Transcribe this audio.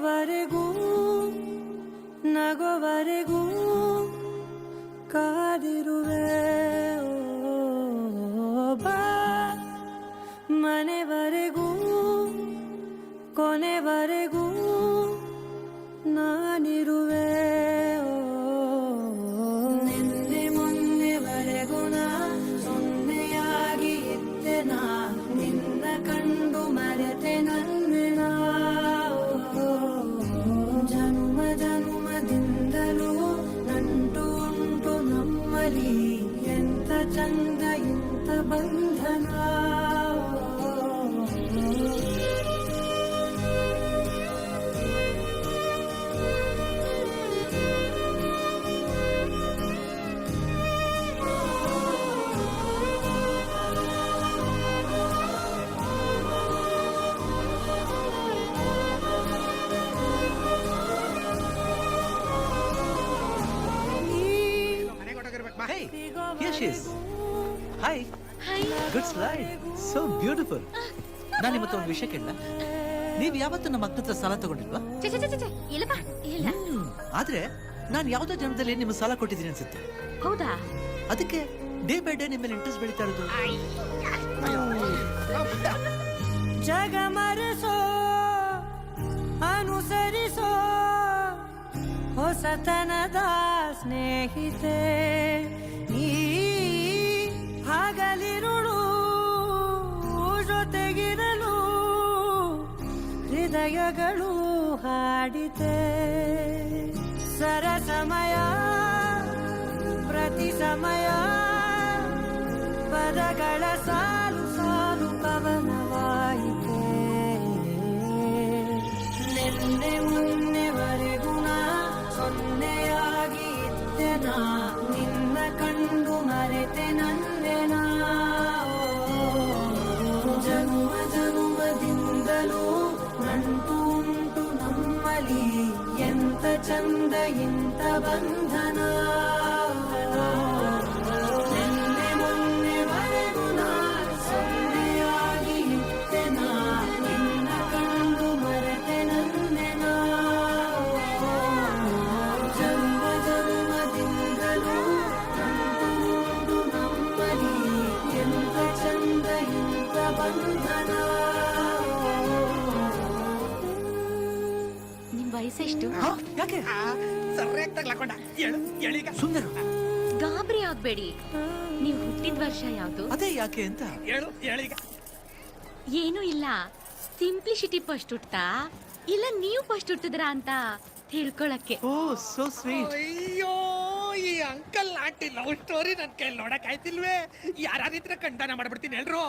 ನಗೋವರೆಗೂ ನಗೋವರೆಗೂ ಕಾದಿರುವೆ ಬಾ ಮನೆವರೆಗೂ ಕೊನೆವರೆಗೂ ನಾನಿರುವೆ ನಿನ್ನೆ ಮೊನ್ನೆವರೆಗೂ ನಾ ಸೊನ್ನೆಯಾಗಿ ಇದ್ದೆ ನಾ ನಿನ್ನ ಕಂಡು ಮರೆತೆ ನನ್ನ ಜನ್ಮ ಜನ್ಮದಿಂದಲೂ ನಂಟು ಉಂಟು ನಮ್ಮಲ್ಲಿ ಎಂತ ಚಂದ ಇಂತ ಬಂಧನ Hey, here she is. Hi. Hi. Good slide. So beautiful. ನಾನು ಇವತ್ತು ಒಂದು ವಿಷಯ ಕೇಳ ನೀವು ಯಾವತ್ತೂ ನಮ್ಮ ಅಕ್ಕ ಹತ್ರ ಸಾಲ ತಗೊಂಡಿಲ್ವಾ? ಇಲ್ಲಪ್ಪ ಇಲ್ಲ. ಆದ್ರೆ ನಾನು ಯಾವ್ದೋ ಜನ್ಮದಲ್ಲಿ ನಿಮ್ಮ ಸಾಲ ಕೊಟ್ಟಿದ್ದೀನಿ ಅನ್ಸುತ್ತೆ. ಹೌದಾ? ಅದಕ್ಕೆ ಡೇ ಬೈ ಡೇ ನಿಮ್ಮ ಮೇಲೆ ಇಂಟ್ರೆಸ್ಟ್ ಬೆಳೀತಾ ಇರೋದು. ಜಗ ಮರೆಸೋ ಅನುಸರಿಸೋ ಹೊಸತನದ ಸ್ನೇಹಿತೆ ನೀ ಹಗಲಿರುಳು ಜೊತೆಗಿರಲು ಹೃದಯಗಳು ಹಾಡಿತೆ ಸರಸಮಯ ಪ್ರತಿ ಸಮಯ ಪದಗಳ ಸಾಲು ಸಾಲು ಕವನವಾಯಿತೆ ನಿನ್ನೆ ಮೊನ್ನೆವರೆಗೂ ನಾ ಸೊನ್ನೆಯಾಗಿ ಇದ್ದೆ ನಾ ನಿನ್ನ ಕಂಡು ಮರೆತೆ ನಂದೆನ ಜನ್ಮ ಜನ್ಮದಿಂದಲೂ ನಂಟು ಉಂಟು ನಮ್ಮಲ್ಲಿ ಎಂತ ಚಂದ ಇಂತ ಬಂಧನ ನಿನ್ನೆ ಮೊನ್ನೆವರೆಗೂ ನಾ ಸೊನ್ನೆಯಾಗಿ ಇದ್ದೆ ನಾ ನಿನ್ನ ಕಂಡು ಮರೆತೆ ನಂದೆನ ಜನ್ಮ ಜನ್ಮದಿಂದಲೂ ನಂಟು ಉಂಟು ನಮ್ಮಲ್ಲಿ ಎಂತ ಚಂದ ಇಂತ ಬಂಧನ ನಿಮ್ ವಯಸ್ಸೆಷ್ಟು? ಹಾ, ಯಾಕೆ ಸರಿಯಾಗಿ ತಗ್ಲಾಕೊಂಡ ಹೇಳು ಹೇಳೀಗ ಸುಂದರ ಗಾಬರಿ ಆಗ್ಬೇಡಿ. ನೀವು ಹುಟ್ಟಿದ ವರ್ಷ ಯಾವ್ದು? ಅದೇ ಯಾಕೆ ಅಂತ ಹೇಳು ಹೇಳೀಗ ಏನೂ ಇಲ್ಲ. ಸಿಂಪ್ಲಿಸಿಟಿ ಫಸ್ಟ್ ಹುಟ್ತಾ ಇಲ್ಲ ನೀವು ಫಸ್ಟ್ ಹುಟ್ಟಿದ್ರ ಅಂತ ತಿಳ್ಕೊಳಕ್ಕೆ. Oh so sweet. ಅಯ್ಯೋ ಈ ಅಂಕಲ್ ಆಂಟಿ ಲವ್ ಸ್ಟೋರಿ ನನ್ ಕೈಲಿ ನೋಡಕ್ ಆಯ್ತಿಲ್ವೇ ಯಾರಿದ್ರೆ ಖಂಡನ ಮಾಡ್ಬಿಡ್ತೀನಿ ಎಲ್ರು